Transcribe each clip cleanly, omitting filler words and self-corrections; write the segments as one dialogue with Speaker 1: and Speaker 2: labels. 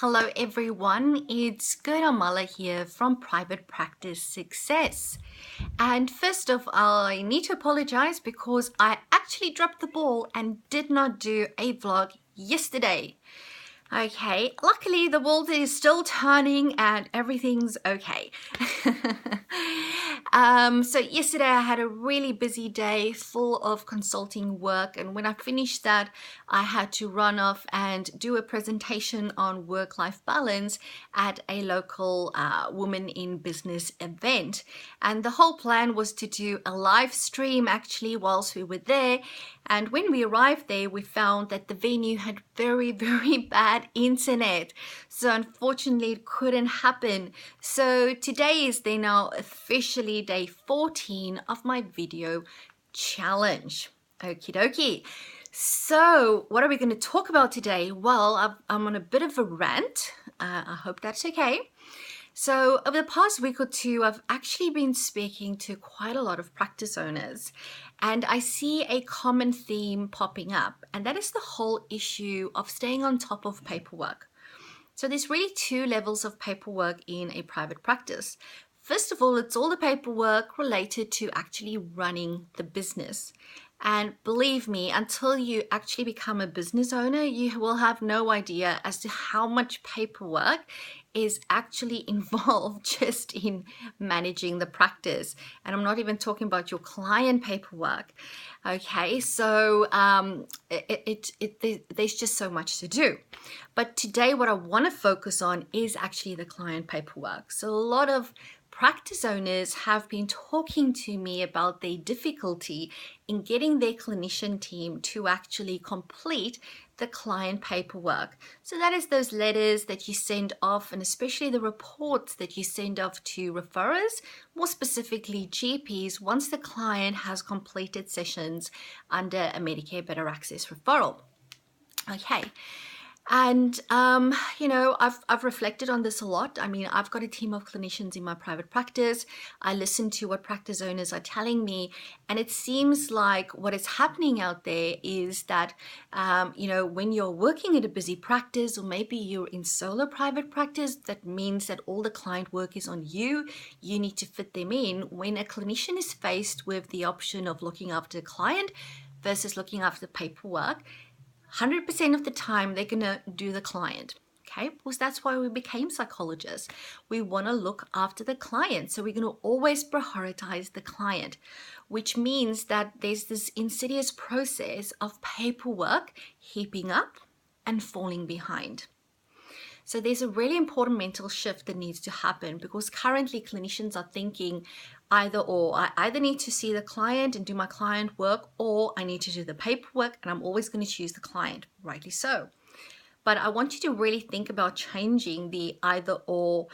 Speaker 1: Hello everyone, it's Guramala here from Private Practice Success. And first off, I need to apologize because I actually dropped the ball and did not do a vlog yesterday. Okay, luckily the world is still turning and everything's okay. So yesterday I had a really busy day full of consulting work, and when I finished that I had to run off and do a presentation on work-life balance at a local Women in Business event. And the whole plan was to do a live stream actually whilst we were there. And when we arrived there, we found that the venue had very, very bad internet. So unfortunately, it couldn't happen. So today is then now officially day 14 of my video challenge. Okie dokie. So what are we going to talk about today? Well, I'm on a bit of a rant. I hope that's okay. So over the past week or two, I've actually been speaking to quite a lot of practice owners, and I see a common theme popping up, and that is the whole issue of staying on top of paperwork. So there's really two levels of paperwork in a private practice. First of all, it's all the paperwork related to actually running the business. And believe me, until you actually become a business owner, you will have no idea as to how much paperwork is actually involved just in managing the practice. And I'm not even talking about your client paperwork. Okay, so there's just so much to do. But today what I want to focus on is actually the client paperwork. So a lot of practice owners have been talking to me about their difficulty in getting their clinician team to actually complete the client paperwork. So that is those letters that you send off, and especially the reports that you send off to referrers, more specifically GPs, once the client has completed sessions under a Medicare Better Access referral. Okay. And, I've reflected on this a lot. I mean, I've got a team of clinicians in my private practice. I listen to what practice owners are telling me. And it seems like what is happening out there is that, when you're working at a busy practice, or maybe you're in solo private practice, that means that all the client work is on you. You need to fit them in. When a clinician is faced with the option of looking after the client versus looking after the paperwork, 100% of the time they're going to do the client, okay? Because that's why we became psychologists. We want to look after the client. So we're going to always prioritize the client, which means that there's this insidious process of paperwork heaping up and falling behind. So there's a really important mental shift that needs to happen, because currently clinicians are thinking either or. I either need to see the client and do my client work, or I need to do the paperwork, and I'm always going to choose the client, rightly so. But I want you to really think about changing the either or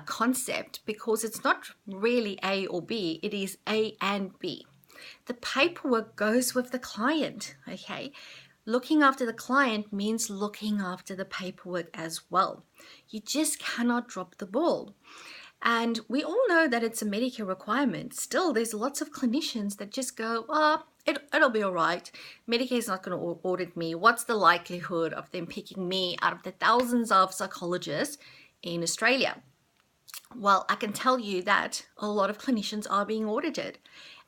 Speaker 1: concept, because it's not really A or B, it is A and B. The paperwork goes with the client, okay? Looking after the client means looking after the paperwork as well. You just cannot drop the ball. And we all know that it's a Medicare requirement. Still, there's lots of clinicians that just go, it'll be all right. Medicare is not going to audit me. What's the likelihood of them picking me out of the thousands of psychologists in Australia? Well, I can tell you that a lot of clinicians are being audited,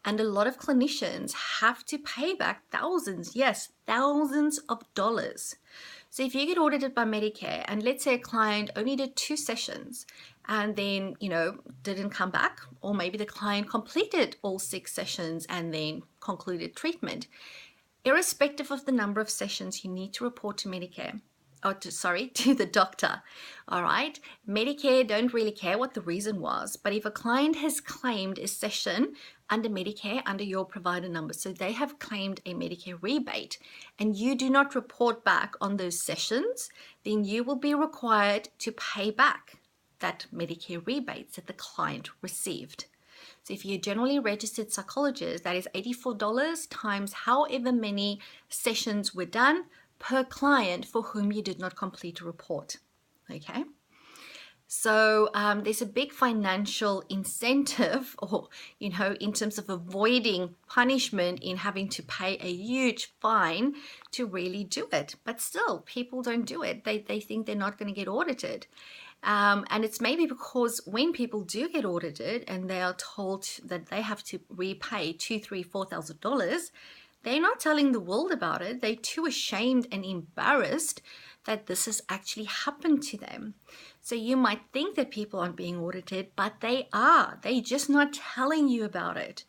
Speaker 1: and a lot of clinicians have to pay back thousands, yes, thousands of dollars. So if you get audited by Medicare, and let's say a client only did 2 sessions and then, didn't come back, or maybe the client completed all 6 sessions and then concluded treatment, irrespective of the number of sessions, you need to report to Medicare. To the doctor. All right. Medicare don't really care what the reason was, but if a client has claimed a session under Medicare, under your provider number, so they have claimed a Medicare rebate, and you do not report back on those sessions, then you will be required to pay back that Medicare rebates that the client received. So if you're a generally registered psychologist, that is $84 times however many sessions were done per client for whom you did not complete a report, okay? So there's a big financial incentive, or, in terms of avoiding punishment in having to pay a huge fine to really do it. But still, people don't do it. They think they're not going to get audited. And it's maybe because when people do get audited and they are told that they have to repay $2,000, $3,000, $4,000, they're not telling the world about it. They're too ashamed and embarrassed that this has actually happened to them. So you might think that people aren't being audited, but they are. They're just not telling you about it.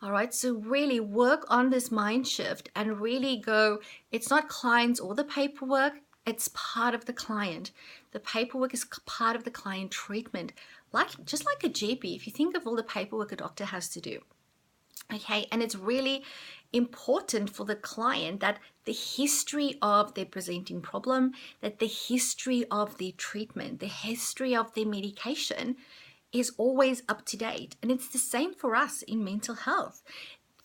Speaker 1: All right, so really work on this mind shift and really go, it's not clients or the paperwork, it's part of the client. The paperwork is part of the client treatment. Just like a GP, if you think of all the paperwork a doctor has to do. Okay, and it's really important for the client that the history of their presenting problem, that the history of the treatment, the history of their medication is always up to date. And it's the same for us in mental health.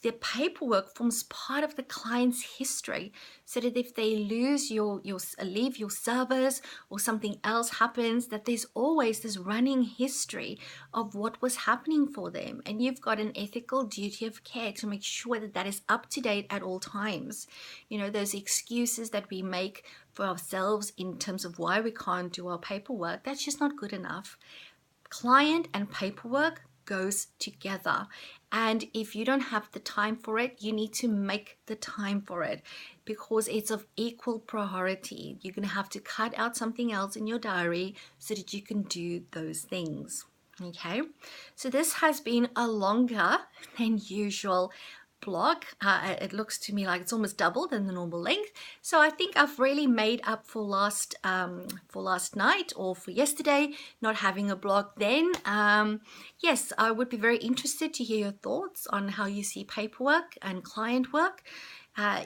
Speaker 1: The paperwork forms part of the client's history, so that if they leave your service or something else happens, that there's always this running history of what was happening for them. And you've got an ethical duty of care to make sure that that is up to date at all times. Those excuses that we make for ourselves in terms of why we can't do our paperwork, that's just not good enough. Client and paperwork goes together. And if you don't have the time for it, you need to make the time for it, because it's of equal priority. You're going to have to cut out something else in your diary so that you can do those things. Okay, so this has been a longer than usual blog. It looks to me like it's almost double than the normal length. So I think I've really made up for last night, or for yesterday not having a blog then. Yes, I would be very interested to hear your thoughts on how you see paperwork and client work.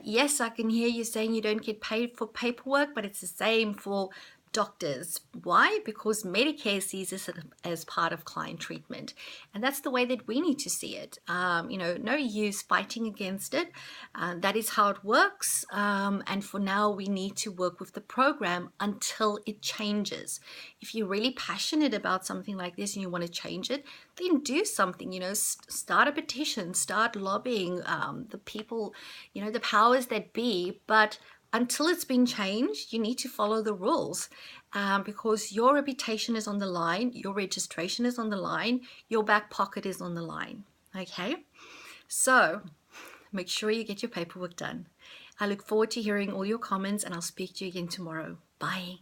Speaker 1: Yes, I can hear you saying you don't get paid for paperwork, but it's the same for doctors. Why? Because Medicare sees this as part of client treatment, and that's the way that we need to see it. No use fighting against it. That is how it works, and for now we need to work with the program until it changes. If you're really passionate about something like this and you want to change it, then do something. Start a petition, start lobbying the people, the powers that be. But until it's been changed, you need to follow the rules, because your reputation is on the line, your registration is on the line, your back pocket is on the line. Okay, so make sure you get your paperwork done. I look forward to hearing all your comments, and I'll speak to you again tomorrow. Bye.